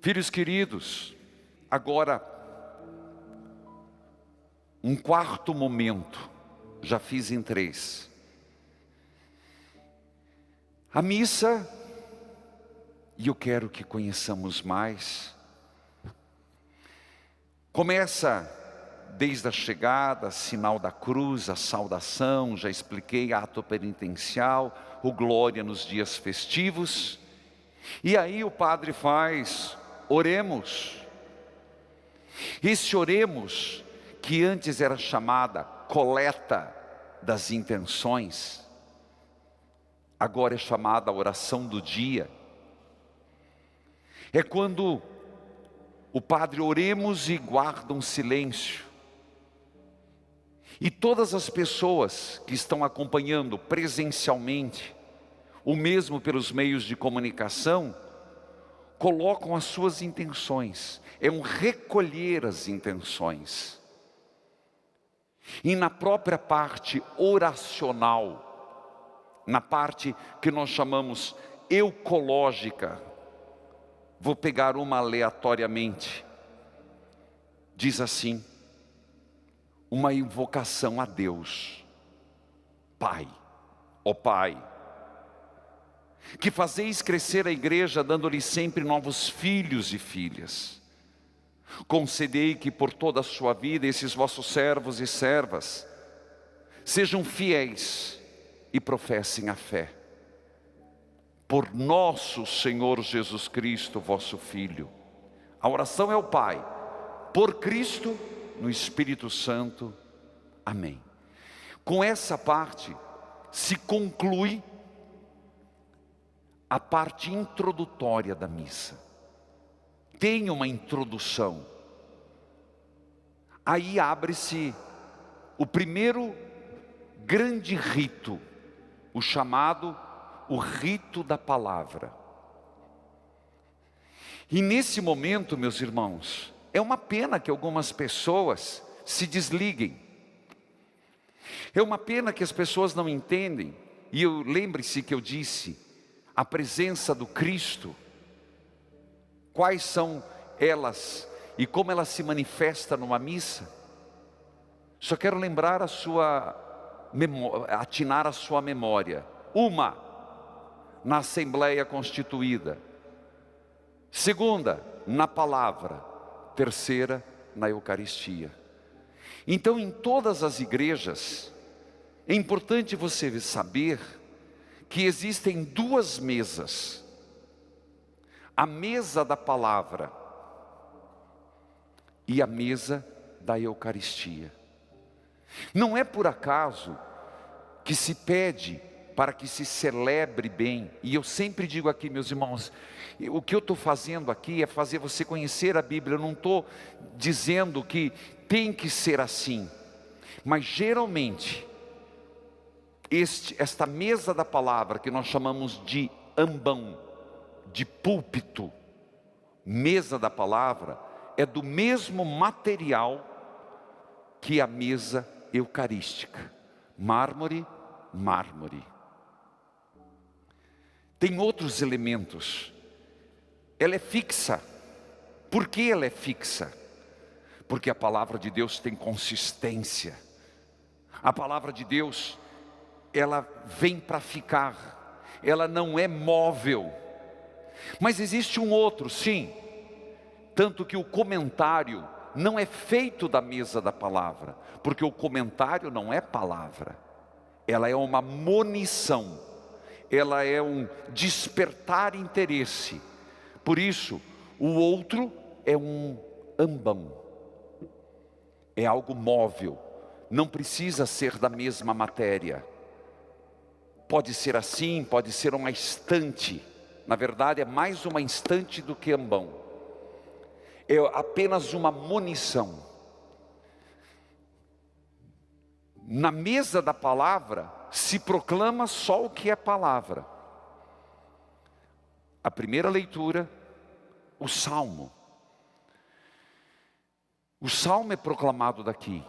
Filhos queridos, agora um quarto momento, já fiz em 3. A missa, e eu quero que conheçamos mais, começa desde a chegada, sinal da cruz, a saudação, já expliquei, ato penitencial, o glória nos dias festivos, e aí o padre faz, oremos. Esse oremos, que antes era chamada coleta das intenções, agora é chamada oração do dia. É quando o padre oremos e guarda um silêncio. E todas as pessoas que estão acompanhando presencialmente, o mesmo pelos meios de comunicação, colocam as suas intenções. É um recolher as intenções. E na própria parte oracional, na parte que nós chamamos eucológica, vou pegar uma aleatoriamente, diz assim, uma invocação a Deus. Pai, ó Pai, que fazeis crescer a igreja, dando-lhe sempre novos filhos e filhas. Concedei que por toda a sua vida esses vossos servos e servas sejam fiéis e professem a fé. Por nosso Senhor Jesus Cristo, vosso Filho. A oração é o Pai, por Cristo, no Espírito Santo. Amém. Com essa parte se conclui a parte introdutória da missa. Tem uma introdução. Aí abre-se o primeiro grande rito, o chamado o rito da palavra. E nesse momento, meus irmãos, é uma pena que algumas pessoas se desliguem. É uma pena que as pessoas não entendem. E lembre-se que eu disse, a presença do Cristo, quais são elas e como ela se manifesta numa missa. Só quero lembrar atinar a sua memória. Uma, na Assembleia Constituída. Segunda, na palavra. Terceira, na Eucaristia. Então, em todas as igrejas, é importante você saber que existem 2 mesas. A mesa da palavra e a mesa da Eucaristia. Não é por acaso que se pede para que se celebre bem. E eu sempre digo aqui, meus irmãos, o que eu estou fazendo aqui é fazer você conhecer a Bíblia. Eu não estou dizendo que tem que ser assim. Mas geralmente, esta mesa da palavra, que nós chamamos de ambão, de púlpito, mesa da palavra, é do mesmo material que a mesa eucarística. Mármore, mármore. Tem outros elementos. Ela é fixa. Por que ela é fixa? Porque a palavra de Deus tem consistência. A palavra de Deus, ela vem para ficar. Ela não é móvel. Mas existe um outro, sim. Tanto que o comentário não é feito da mesa da palavra. Porque o comentário não é palavra. Ela é uma monição. Ela é um despertar interesse. Por isso, o outro é um ambão. É algo móvel. Não precisa ser da mesma matéria. Pode ser assim, pode ser uma estante. Na verdade, é mais uma estante do que ambão. É apenas uma munição. Na mesa da palavra, se proclama só o que é palavra. A primeira leitura, o Salmo. O Salmo é proclamado daqui.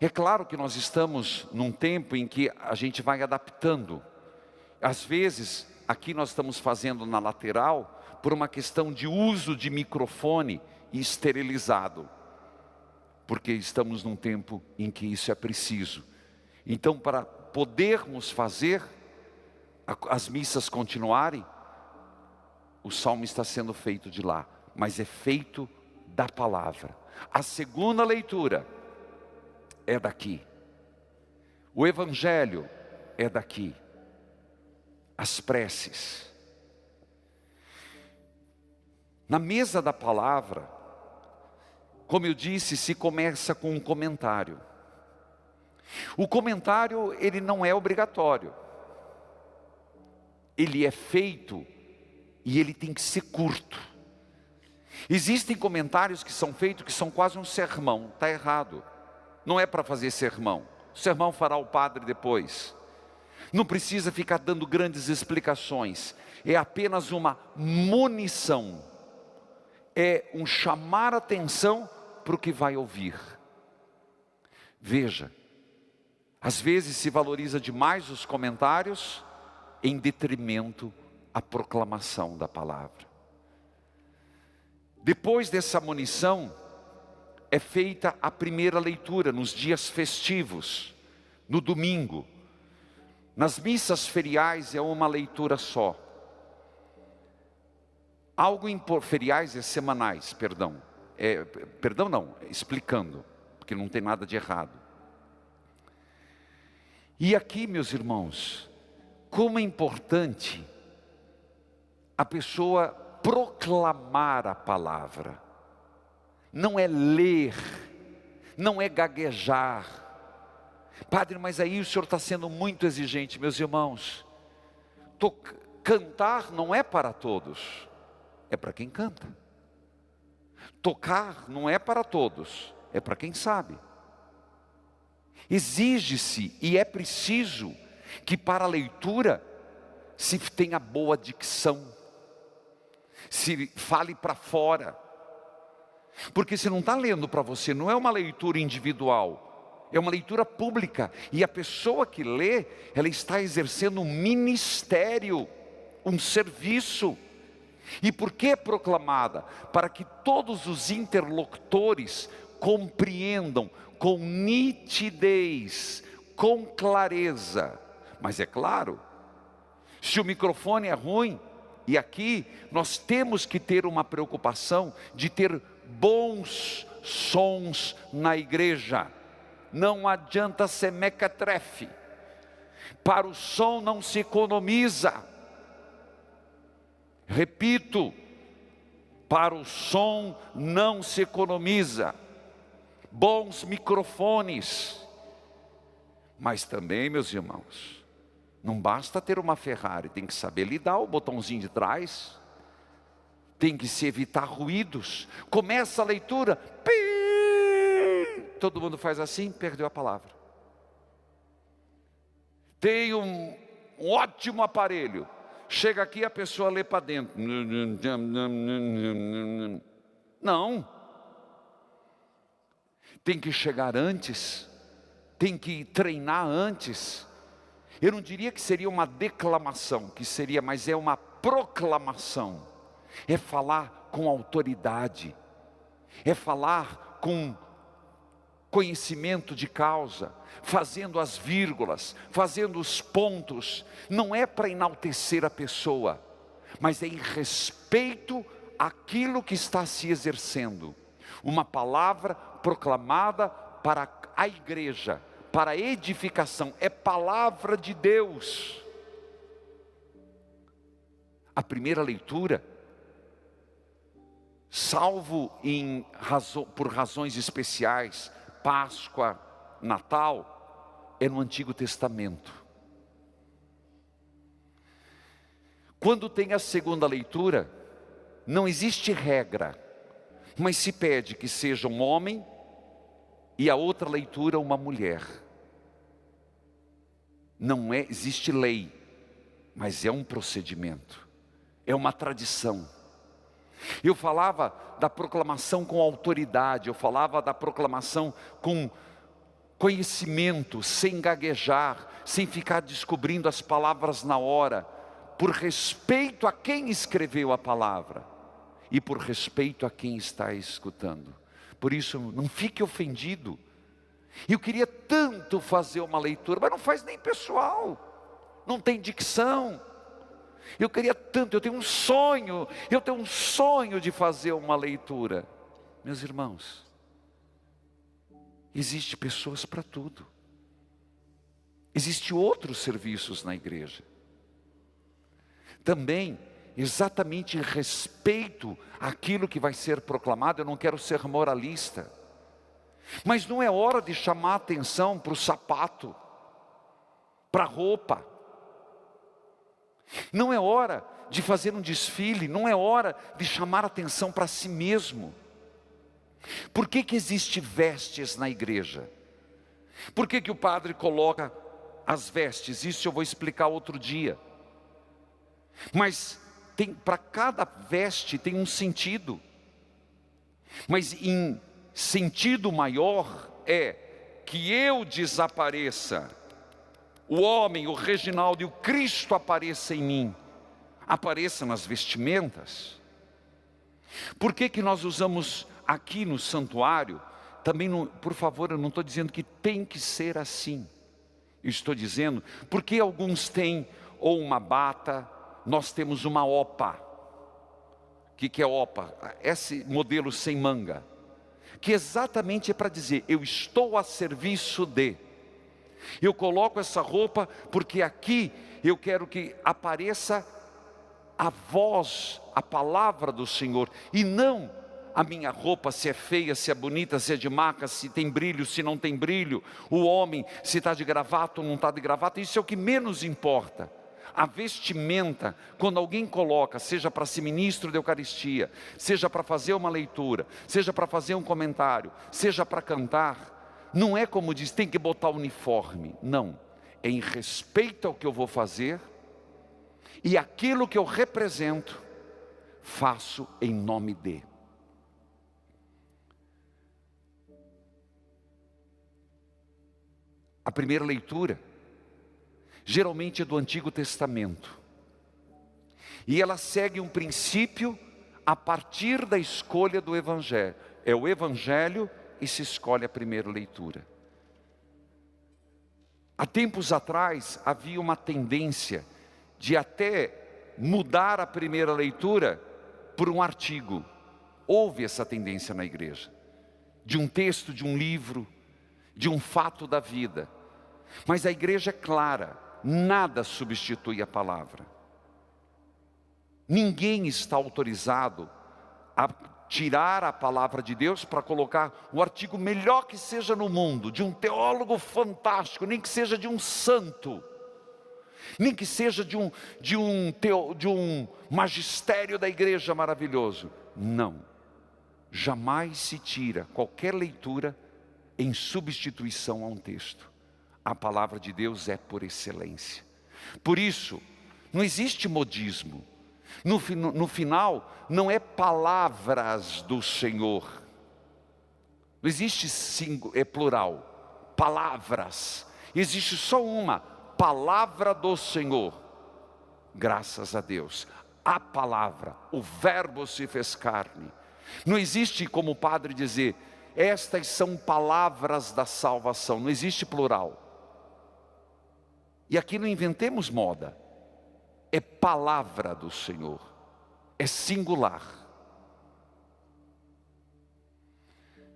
É claro que nós estamos num tempo em que a gente vai adaptando. Às vezes, aqui nós estamos fazendo na lateral, por uma questão de uso de microfone e esterilizado, porque estamos num tempo em que isso é preciso. Então, para podermos fazer as missas continuarem, o salmo está sendo feito de lá, mas é feito da palavra. A segunda leitura é daqui. O evangelho é daqui. As preces. Na mesa da palavra, como eu disse, se começa com um comentário. O comentário, ele não é obrigatório. Ele é feito e ele tem que ser curto. Existem comentários que são feitos que são quase um sermão. Está errado. Não é para fazer sermão. O sermão fará o padre depois. Não precisa ficar dando grandes explicações. É apenas uma munição. É um chamar atenção para o que vai ouvir. Veja, às vezes se valoriza demais os comentários em detrimento à proclamação da palavra. Depois dessa munição, é feita a primeira leitura nos dias festivos, no domingo. Nas missas feriais é uma leitura só. Feriais é semanais, perdão. Explicando, porque não tem nada de errado. E aqui, meus irmãos, como é importante a pessoa proclamar a palavra. Não é ler, não é gaguejar. Padre, mas aí o senhor está sendo muito exigente. Meus irmãos, cantar não é para todos, é para quem canta. Tocar não é para todos, é para quem sabe. Exige-se e é preciso que para a leitura se tenha boa dicção, se fale para fora. Porque se não está lendo para você, não é uma leitura individual, é uma leitura pública. E a pessoa que lê, ela está exercendo um ministério, um serviço. E por que proclamada? Para que todos os interlocutores compreendam com nitidez, com clareza. Mas é claro, se o microfone é ruim, e aqui nós temos que ter uma preocupação de ter bons sons na igreja. Não adianta ser mequetrefe. Para o som não se economiza. Repito, para o som não se economiza. Bons microfones. Mas também, meus irmãos, não basta ter uma Ferrari, tem que saber lidar o botãozinho de trás. Tem que se evitar ruídos. Começa a leitura, todo mundo faz assim, perdeu a palavra. Tem um ótimo aparelho, chega aqui a pessoa lê para dentro. Não. Tem que chegar antes, tem que treinar antes. Eu não diria que seria uma declamação, mas é uma proclamação. É falar com autoridade, é falar com conhecimento de causa, fazendo as vírgulas, fazendo os pontos. Não é para enaltecer a pessoa, mas é em respeito àquilo que está se exercendo. Uma palavra proclamada para a igreja, para a edificação, é palavra de Deus. A primeira leitura, salvo por razões especiais, Páscoa, Natal, é no Antigo Testamento. Quando tem a segunda leitura, não existe regra, mas se pede que seja um homem e a outra leitura uma mulher. Não existe lei, mas é um procedimento, é uma tradição. Eu falava da proclamação com autoridade, eu falava da proclamação com conhecimento, sem gaguejar, sem ficar descobrindo as palavras na hora. por respeito a quem escreveu a palavra e por respeito a quem está escutando. Por isso, não fique ofendido. Eu queria tanto fazer uma leitura, mas não faz nem pessoal, não tem dicção. Eu queria tanto, eu tenho um sonho de fazer uma leitura. Meus irmãos, existe pessoas para tudo. Existem outros serviços na igreja. Também, exatamente em respeito àquilo que vai ser proclamado, eu não quero ser moralista. Mas não é hora de chamar atenção para o sapato, para a roupa. Não é hora de fazer um desfile, não é hora de chamar atenção para si mesmo. Por que existe vestes na igreja? Por que o padre coloca as vestes? Isso eu vou explicar outro dia. Mas para cada veste tem um sentido. Mas em sentido maior é que eu desapareça, o homem, o Reginaldo e o Cristo apareça em mim, apareça nas vestimentas. Por que nós usamos aqui no santuário? Também, por favor, eu não estou dizendo que tem que ser assim. Eu estou dizendo, porque alguns têm ou uma bata, nós temos uma opa. O que é opa? Esse modelo sem manga. Que exatamente é para dizer, eu estou a serviço de. Eu coloco essa roupa porque aqui eu quero que apareça a voz, a palavra do Senhor, e não a minha roupa, se é feia, se é bonita, se é de maca, se tem brilho, se não tem brilho, o homem, se está de gravata ou não está de gravata, isso é o que menos importa. A vestimenta, quando alguém coloca, seja para ser ministro de Eucaristia, seja para fazer uma leitura, seja para fazer um comentário, seja para cantar, não é como diz, tem que botar uniforme. Não, é em respeito ao que eu vou fazer, e aquilo que eu represento, faço em nome de. A primeira leitura geralmente é do Antigo Testamento, e ela segue um princípio a partir da escolha do Evangelho. É o Evangelho e se escolhe a primeira leitura. Há tempos atrás havia uma tendência de até mudar a primeira leitura por um artigo. Houve essa tendência na igreja, de um texto, de um livro, de um fato da vida. Mas a igreja é clara, nada substitui a palavra. Ninguém está autorizado a tirar a palavra de Deus para colocar o artigo melhor que seja no mundo, de um teólogo fantástico, nem que seja de um santo, nem que seja de um magistério da igreja maravilhoso. Não, jamais se tira qualquer leitura em substituição a um texto. A palavra de Deus é por excelência. Por isso, não existe modismo. No final, não é palavras do Senhor. Não existe é plural, palavras. Existe só uma, palavra do Senhor. Graças a Deus. A palavra, o verbo se fez carne. Não existe como o padre dizer, estas são palavras da salvação. Não existe plural. E aqui não inventemos moda. É palavra do Senhor. É singular.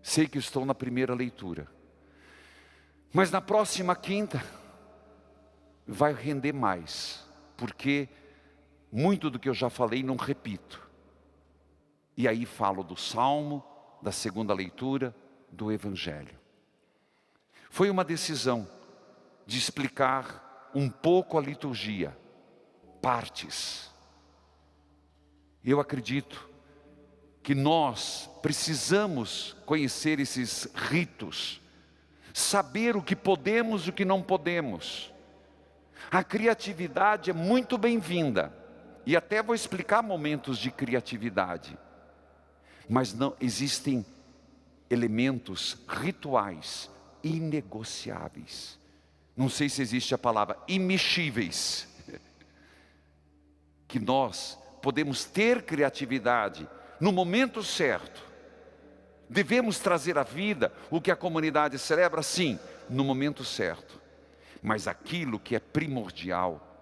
Sei que estou na primeira leitura. Mas na próxima quinta vai render mais. Porque muito do que eu já falei não repito. E aí falo do Salmo, da segunda leitura, do Evangelho. Foi uma decisão de explicar um pouco a liturgia, partes. Eu acredito que nós precisamos conhecer esses ritos, saber o que podemos e o que não podemos. A criatividade é muito bem-vinda, e até vou explicar momentos de criatividade, mas não existem elementos rituais inegociáveis. Não sei se existe a palavra imexíveis. que nós podemos ter criatividade no momento certo. Devemos trazer à vida o que a comunidade celebra, sim, no momento certo. Mas aquilo que é primordial